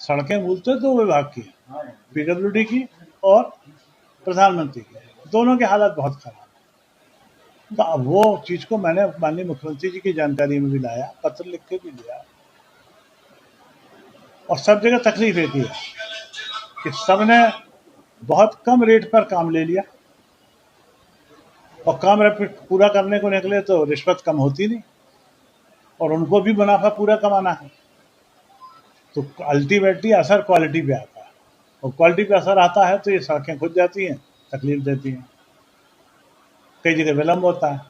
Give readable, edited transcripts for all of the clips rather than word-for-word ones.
सड़कें बोलते दो विभाग की, पीडब्ल्यूडी की और प्रधानमंत्री की, दोनों की हालत बहुत खराब है। तो अब वो चीज को मैंने माननीय मुख्यमंत्री जी की जानकारी में भी लाया, पत्र लिख के भी दिया, और सब जगह तकलीफ एक ही है कि सबने बहुत कम रेट पर काम ले लिया, और काम पूरा करने को निकले तो रिश्वत कम होती नहीं, और उनको भी मुनाफा पूरा कमाना है। तो अल्टीमेटली असर क्वालिटी पे आता है, और क्वालिटी पे असर आता है तो ये सड़कें खुद जाती हैं, तकलीफ देती हैं, कई जगह विलम्ब होता है।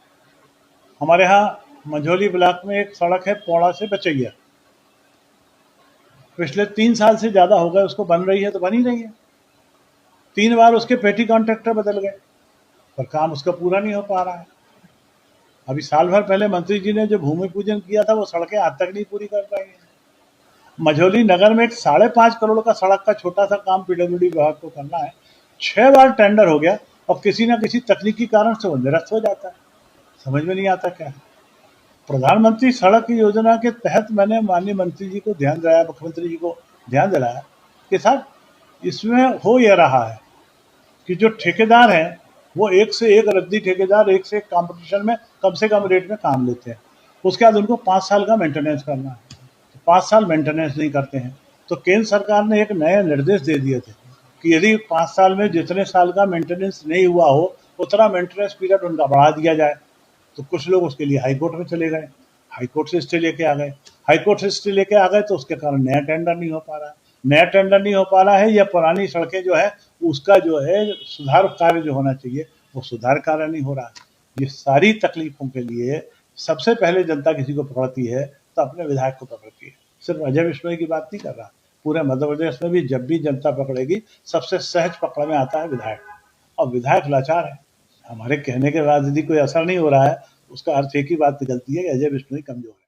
हमारे यहाँ मंझौली ब्लॉक में एक सड़क है पौड़ा से बचैया, पिछले 3 साल से ज़्यादा हो गए उसको बन रही है, तो बन ही रही है। 3 बार उसके पेटी कॉन्ट्रैक्टर बदल गए, पर काम उसका पूरा नहीं हो पा रहा है। अभी साल भर पहले मंत्री जी ने जो भूमि पूजन किया था वो सड़कें आज तक नहीं पूरी कर पाई हैं। मझौली नगर में एक 5.5 करोड़ का सड़क का छोटा सा काम पीडब्ल्यूडी विभाग को करना है, 6 बार टेंडर हो गया, और किसी ना किसी तकनीकी कारण से वो निरस्त हो जाता है। समझ में नहीं आता क्या है। प्रधानमंत्री सड़क योजना के तहत मैंने माननीय मंत्री जी को ध्यान दिलाया, मुख्यमंत्री जी को ध्यान दिलाया कि साहब इसमें हो यह रहा है कि जो ठेकेदार हैं वो एक से एक रद्दी ठेकेदार एक से एक कंपटीशन में कम से कम रेट में काम लेते हैं, उसके बाद उनको 5 साल का मेंटेनेंस करना है, तो 5 साल मेंटेनेंस नहीं करते हैं। तो केंद्र सरकार ने एक नया निर्देश दे दिए थे कि यदि 5 साल में जितने साल का मेंटेनेंस नहीं हुआ हो उतना मेंटेनेंस पीरियड उनका बढ़ा दिया जाए। तो कुछ लोग उसके लिए हाई कोर्ट में चले गए, हाई कोर्ट से स्टे लेके आ गए, हाई कोर्ट से स्टे लेके आ गए, तो उसके कारण नया टेंडर नहीं हो पा रहा है। नया टेंडर नहीं हो पा रहा है, या पुरानी सड़कें जो है उसका जो है सुधार कार्य जो होना चाहिए वो सुधार कार्य नहीं हो रहा है। ये सारी तकलीफों के लिए सबसे पहले जनता किसी को पकड़ती है तो अपने विधायक को पकड़ती है। सिर्फ अजय बिश्नोई की बात नहीं कर रहा, पूरे मध्य प्रदेश में भी जब भी जनता पकड़ेगी सबसे सहज पकड़ में आता है विधायक, और विधायक लाचार है। हमारे कहने के बाद यदि कोई असर नहीं हो रहा है उसका अर्थ एक ही बात निकलती है कि अजय बिश्नोई कमजोर है।